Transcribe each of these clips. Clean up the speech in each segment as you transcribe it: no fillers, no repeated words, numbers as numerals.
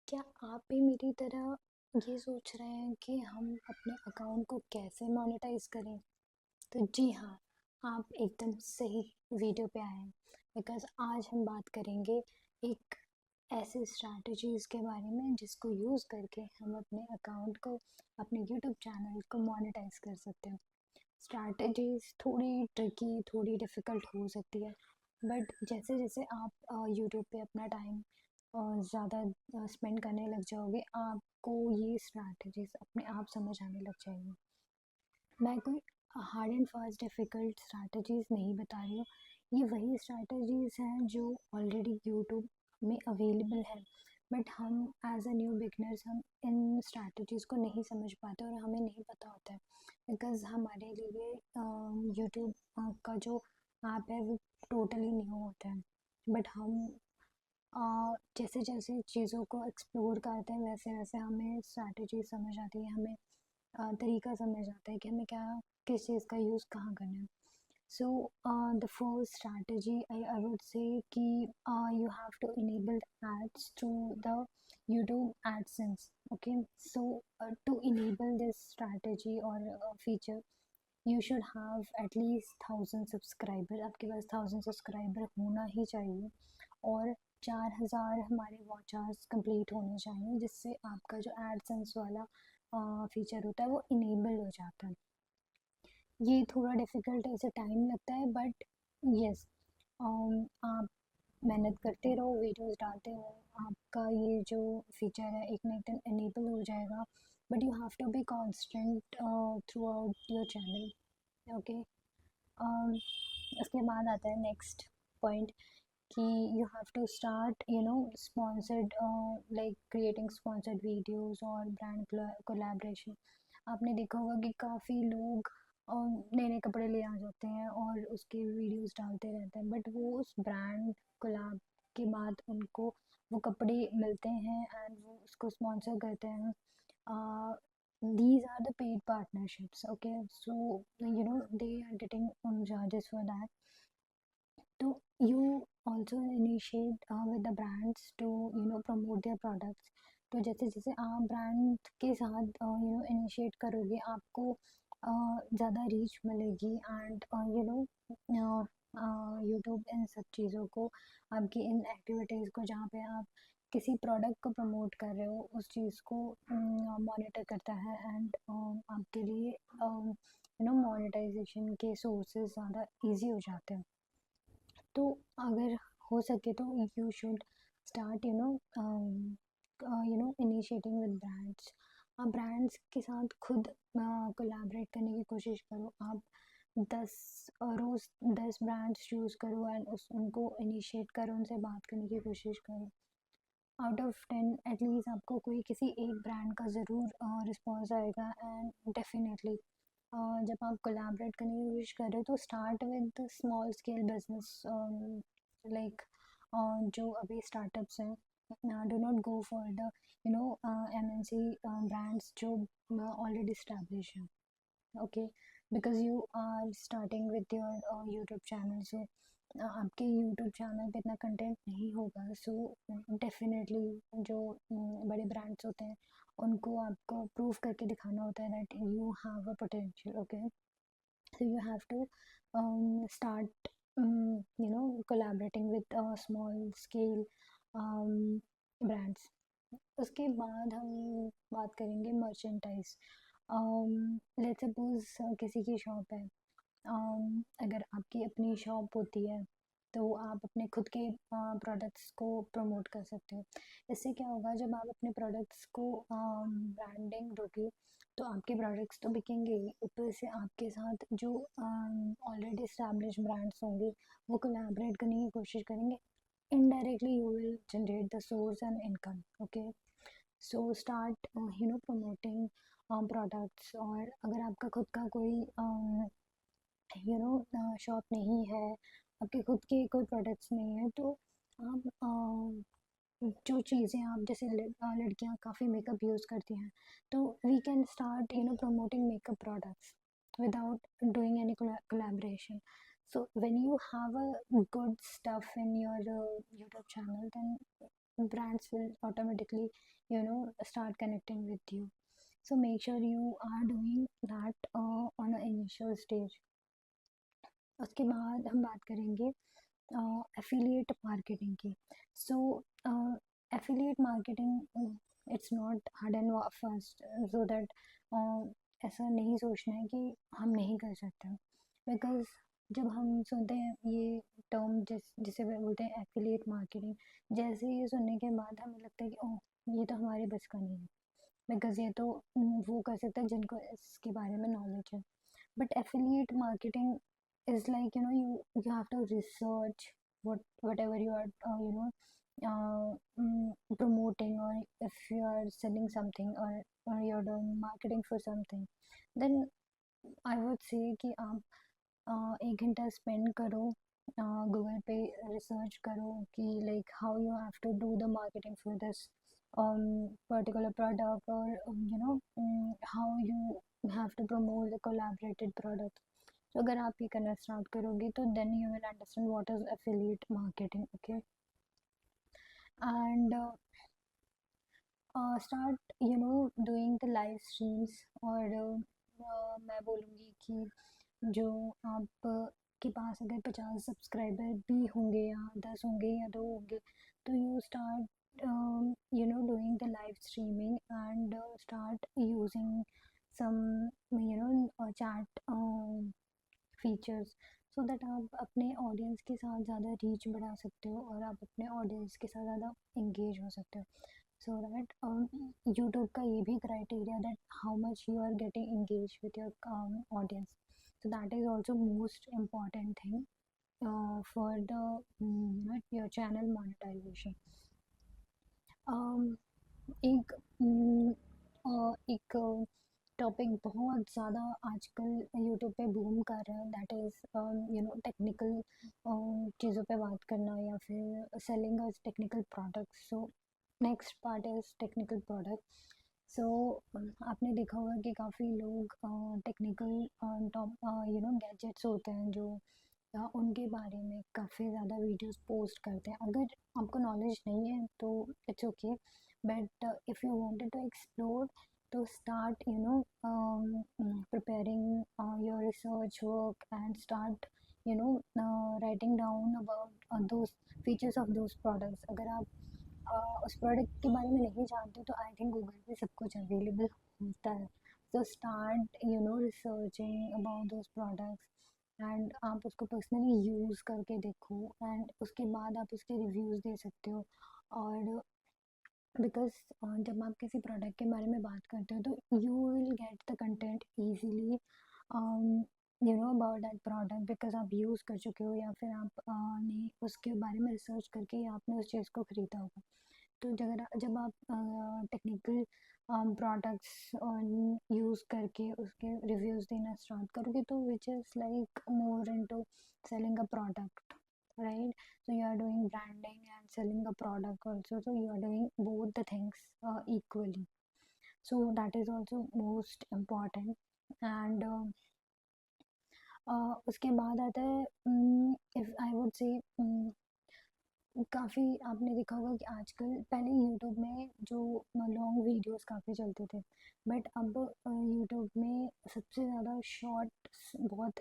क्या आप भी मेरी तरह ये सोच रहे हैं कि हम अपने अकाउंट को कैसे मोनेटाइज करें? तो जी हाँ, आप एकदम सही वीडियो पे आए हैं। बिकॉज़ आज हम बात करेंगे एक ऐसे स्ट्रैटेजीज़ के बारे में जिसको यूज़ करके हम अपने अकाउंट को, अपने यूट्यूब चैनल को मोनेटाइज कर सकते हैं। स्ट्रैटेजीज़ थोड़ी ट्रिकी, थोड़ी डिफ़िकल्ट हो सकती है, बट जैसे जैसे आप यूट्यूब पे अपना टाइम ज़्यादा स्पेंड करने लग जाओगे, आपको ये स्ट्रैटेजीज़ अपने आप समझ आने लग जाएगी। मैं कोई hard and fast difficult strategies नहीं बता रही हूँ। ये वही स्ट्रैटेजीज़ हैं जो ऑलरेडी यूट्यूब में अवेलेबल है, बट हम एज अ न्यू बिगनर्स हम इन स्ट्रैटेजीज़ को नहीं समझ पाते और हमें नहीं पता होता है। बिकॉज़ हमारे लिए यूट्यूब का जो ऐप है वो टोटली न्यू होता है। बट हम जैसे जैसे चीज़ों को एक्सप्लोर करते हैं वैसे वैसे हमें स्ट्रैटेजी समझ आती है, हमें तरीका समझ आता है कि हमें क्या, किस चीज़ का यूज़ कहाँ करना है। So the first strategy I would say कि you have to enable ads through the YouTube AdSense. Okay, so to enable this strategy और feature you should have at least 1000 subscriber. आपके पास 1000 सब्सक्राइबर होना ही चाहिए और 4000 हमारे वॉच आवर्स कंप्लीट होने चाहिए, जिससे आपका जो एडसेंस वाला फीचर होता है वो इनेबल हो जाता है। ये थोड़ा डिफ़िकल्ट है, इसे टाइम लगता है, बट यस, आप मेहनत करते रहो, वीडियोस डालते रहो, आपका ये जो फीचर है एक ना एक दिन इनेबल हो जाएगा। But you have to be constant throughout your channel. Okay, उसके बाद आता है नेक्स्ट पॉइंट कि you have to start sponsored, like creating sponsored videos और ब्रांड कोलैबोरेशन। आपने देखा होगा कि काफ़ी लोग नए नए कपड़े ले आ जाते हैं और उसके वीडियोस डालते रहते हैं, बट वो उस ब्रांड कोलैब के बाद उनको वो कपड़े मिलते हैं एंड वो उसको स्पॉन्सर करते हैं। These are the paid partnerships. Okay, so they are getting on charges for that. So you also initiate with the brands to promote their products. तो जैसे जैसे आप ब्रांड के साथ इनिशिएट करोगे, आपको ज़्यादा रीच मिलेगी एंड यूट्यूब इन सब चीज़ों को, आपकी इन एक्टिविटीज़ को, जहाँ पे आप किसी प्रोडक्ट को प्रमोट कर रहे हो उस चीज़ को मॉनिटर करता है एंड आपके लिए मोनेटाइजेशन के सोर्सेज ज़्यादा इजी हो जाते हैं। तो अगर हो सके तो you should start initiating with brands. आप ब्रांड्स के साथ खुद कोलैबोरेट करने की कोशिश करो। आप 10 रोज़ 10 ब्रांड्स चूज़ करो एंड उनको इनिशिएट करो, उनसे बात करने की कोशिश करो। आउट ऑफ 10 एटलीस्ट आपको कोई किसी एक ब्रांड का ज़रूर रिस्पॉन्स आएगा। एंड डेफिनेटली जब आप कोलैबोरेट करने की कोशिश कर रहे हो तो start with small scale business, like जो अभी स्टार्टअप्स हैं। Do not go for the MNC brands जो ऑलरेडी स्टैब्लिश हैं। Okay, because you are starting with your YouTube channel, so आपके यूट्यूब चैनल पे इतना कंटेंट नहीं होगा। सो डेफिनेटली जो बड़े ब्रांड्स होते हैं उनको आपको प्रूव करके दिखाना होता है that you have a potential. Okay, so you have to start collaborating with small scale brands. उसके बाद हम बात करेंगे मर्चेंटाइज। लेट्स सपोज किसी की शॉप है। अगर आपकी अपनी शॉप होती है तो आप अपने खुद के प्रोडक्ट्स को प्रमोट कर सकते हो। इससे क्या होगा, जब आप अपने प्रोडक्ट्स को ब्रांडिंग दोगे तो आपके प्रोडक्ट्स तो बिकेंगे ही, ऊपर से आपके साथ जो ऑलरेडी एस्टैब्लिश ब्रांड्स होंगे वो कोलैबोरेट करने की कोशिश करेंगे। Indirectly you will generate the source and income. Okay, so start promoting products. और अगर आपका खुद का कोई शॉप नहीं है, आपके खुद के कोई प्रोडक्ट्स नहीं है, तो आप जो चीज़ें आप जैसे लड़कियां काफ़ी मेकअप यूज़ करती हैं, तो we can start promoting makeup products without doing any collaboration. So when you have a good stuff in your YouTube channel, then brands will automatically start connecting with you. So make sure you are doing that on an initial stage. उसके बाद हम बात करेंगे affiliate marketing की. So affiliate marketing, it's not hard and fast, so that ऐसा नहीं सोचना है कि हम नहीं कर सकते, बिकॉज जब हम सुनते हैं ये टर्म जिसे वे बोलते हैं एफिलिएट मार्केटिंग, जैसे ही ये सुनने के बाद हमें लगता है कि ओह ये तो हमारे बस का नहीं है, बिकॉज ये तो वो कर सकते हैं जिनको इसके बारे में नॉलेज है. But affiliate marketing is like, you have to research whatever you are promoting, or if you are selling something, or you're doing marketing for something, then I would say कि आप 1 घंटा स्पेंड करो Google पे, research करो कि like how you have to do the marketing for this particular product, or how you have to promote the collaborated product. So अगर आप ये करना स्टार्ट करोगे तो then you will understand what is affiliate marketing. Okay, and start doing the live streams. और मैं बोलूँगी कि जो आप के पास अगर 50 सब्सक्राइबर भी होंगे, या 10 होंगे, या 2 होंगे, तो you start doing the live streaming, and start using some chat features, so that आप अपने ऑडियंस के साथ ज़्यादा रीच बढ़ा सकते हो, और आप अपने ऑडियंस के साथ ज़्यादा इंगेज हो सकते हो. सो दैट यूट्यूब का ये भी criteria that how much you are getting engage with your audience. So that is also most important thing for the your channel monetization. एक एक टॉपिक बहुत ज़्यादा आजकल यूट्यूब पे बूम कर रहा है, दैट इज़ टेक्निकल चीज़ों पे बात करना, या फिर selling a technical product. So next part is technical product. So आपने देखा होगा कि काफ़ी लोग टेक्निकल टॉप गैजेट्स होते हैं जो उनके बारे में काफ़ी ज़्यादा वीडियोस पोस्ट करते हैं. अगर आपको नॉलेज नहीं है तो it's okay, but if you wanted to explore, to start preparing your research work, and start writing down about those features of those products. अगर आप उस प्रोडक्ट के बारे में नहीं जानते तो आई थिंक गूगल पे सब कुछ अवेलेबल होता है. so start researching about those products, and आप उसको पर्सनली यूज़ करके देखो, एंड उसके बाद आप उसके रिव्यूज़ दे सकते हो. और बिकॉज जब आप किसी प्रोडक्ट के बारे में बात करते हो तो you will get the content easily about that product, because आप यूज़ कर चुके हो, या फिर आप ने उसके बारे में रिसर्च करके आपने उस चीज़ को ख़रीदा होगा. तो जब आप टेक्निकल प्रोडक्ट्स यूज़ करके उसके रिव्यूज़ देना स्टार्ट करोगे, तो which is like more into selling a product, right? So you are doing branding and selling a product also, so you are doing both the things equally. So that is also most important. And उसके बाद आता है, if I would से, काफ़ी आपने देखा होगा कि आजकल, पहले यूट्यूब में जो लॉन्ग वीडियोस काफ़ी चलते थे, बट अब यूट्यूब में सबसे ज़्यादा शॉर्ट्स बहुत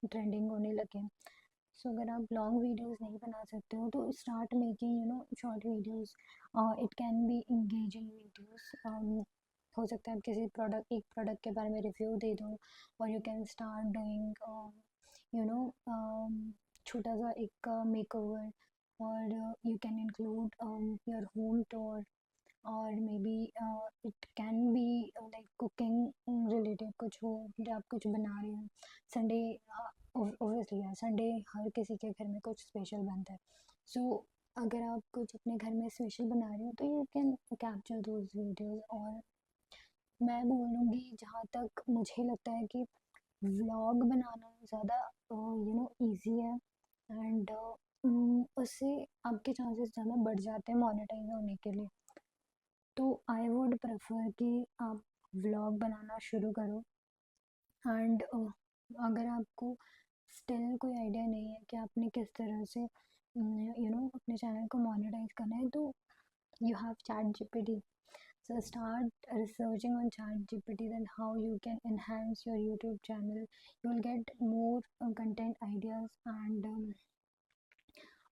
ट्रेंडिंग होने लगे हैं. सो अगर आप लॉन्ग वीडियोस नहीं बना सकते हो तो start making short videos. It can B engaging videos. हो सकता है आप किसी एक प्रोडक्ट के बारे में रिव्यू दे दो, और यू कैन स्टार्ट डूइंग छोटा सा एक मेकओवर, और you can include your home tour, और maybe it can be like cooking related कुछ हो, जो आप कुछ बना रहे हो. संडे ओबियसली यार, संडे हर किसी के घर में कुछ स्पेशल बनता है. सो अगर आप कुछ अपने घर में स्पेशल बना रहे हो तो you can capture those videos. और मैं बोलूँगी, जहाँ तक मुझे लगता है कि व्लॉग बनाना ज़्यादा ईजी है, एंड उससे आपके चांसेस ज़्यादा बढ़ जाते हैं मोनेटाइज होने के लिए. तो आई वुड प्रेफर कि आप व्लॉग बनाना शुरू करो. एंड अगर आपको स्टिल कोई आइडिया नहीं है कि आपने किस तरह से अपने चैनल को मोनेटाइज करना है, तो you have ChatGPT. So start researching on ChatGPT then how you can enhance your YouTube channel. You will get more content ideas, and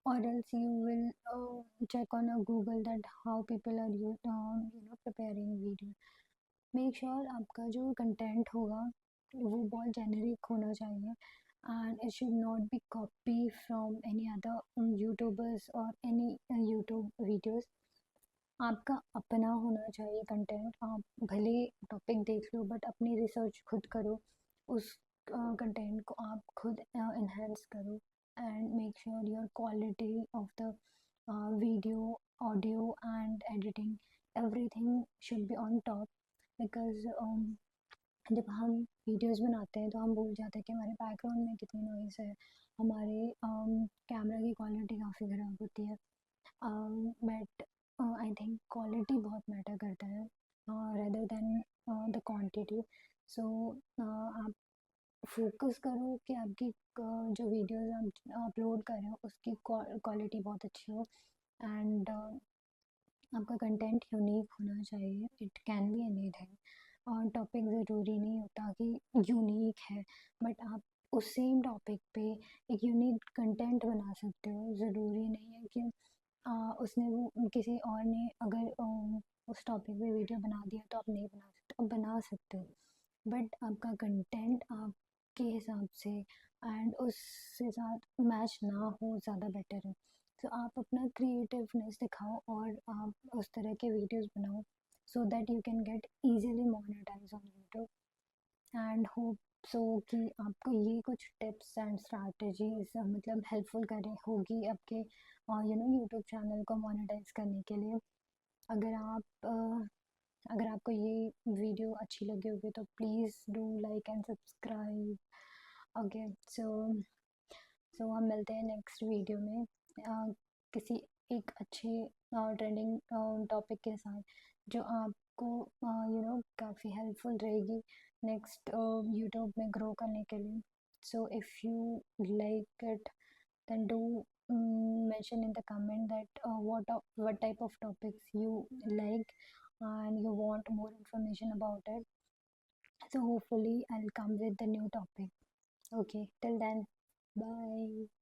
or else you will check on a Google that how people are preparing video. Make sure आपका जो content होगा वो बहुत generic होना चाहिए, and it should not be copy from any other YouTubers और any YouTube videos. आपका अपना होना चाहिए कंटेंट। आप भले टॉपिक देख लो बट अपनी रिसर्च खुद करो, उस कंटेंट को आप खुद इन्हेंस करो, and make sure your quality of the video, audio and editing, everything should be on top. Because जब हम वीडियोस बनाते हैं तो हम भूल जाते हैं कि हमारे बैकग्राउंड में कितनी नॉइस है, हमारे कैमरा की क्वालिटी काफ़ी ख़राब होती है। बट आई थिंक क्वालिटी बहुत मैटर करता है रेदर देन द क्वांटिटी। सो आप फोकस करो कि आपकी जो वीडियोस आप अपलोड कर रहे हो उसकी क्वालिटी बहुत अच्छी हो, एंड आपका कंटेंट यूनिक होना चाहिए। इट कैन बी एनीथिंग, और टॉपिक ज़रूरी नहीं होता कि यूनिक है, बट आप उस सेम टॉपिक पे एक यूनिक कंटेंट बना सकते हो। ज़रूरी नहीं है कि उसने वो किसी और ने अगर उस टॉपिक पे वीडियो बना दिया तो आप नहीं बना सकते, आप बना सकते हो, बट आपका कंटेंट आपके हिसाब से एंड उसके साथ मैच ना हो ज़्यादा बेटर है। तो आप अपना क्रिएटिवनेस दिखाओ और आप उस तरह के वीडियोस बनाओ, so that you can get easily monetize on YouTube. And hope so कि आपको ये कुछ टिप्स एंड स्ट्रैटेजीज मतलब हेल्पफुल करें होगी आपके यूट्यूब चैनल को मोनेटाइज करने के लिए। अगर अगर आपको ये वीडियो अच्छी लगी होगी तो please do like and subscribe. Okay, so हम मिलते हैं नेक्स्ट वीडियो में किसी एक अच्छे ट्रेंडिंग टॉपिक के साथ जो आपको काफ़ी हेल्पफुल रहेगी नेक्स्ट यूट्यूब में ग्रो करने के लिए। So if you like it then do mention in the comment that what type of topics you like and you want more information about it. So hopefully I'll come with the new topic. Okay, till then, bye.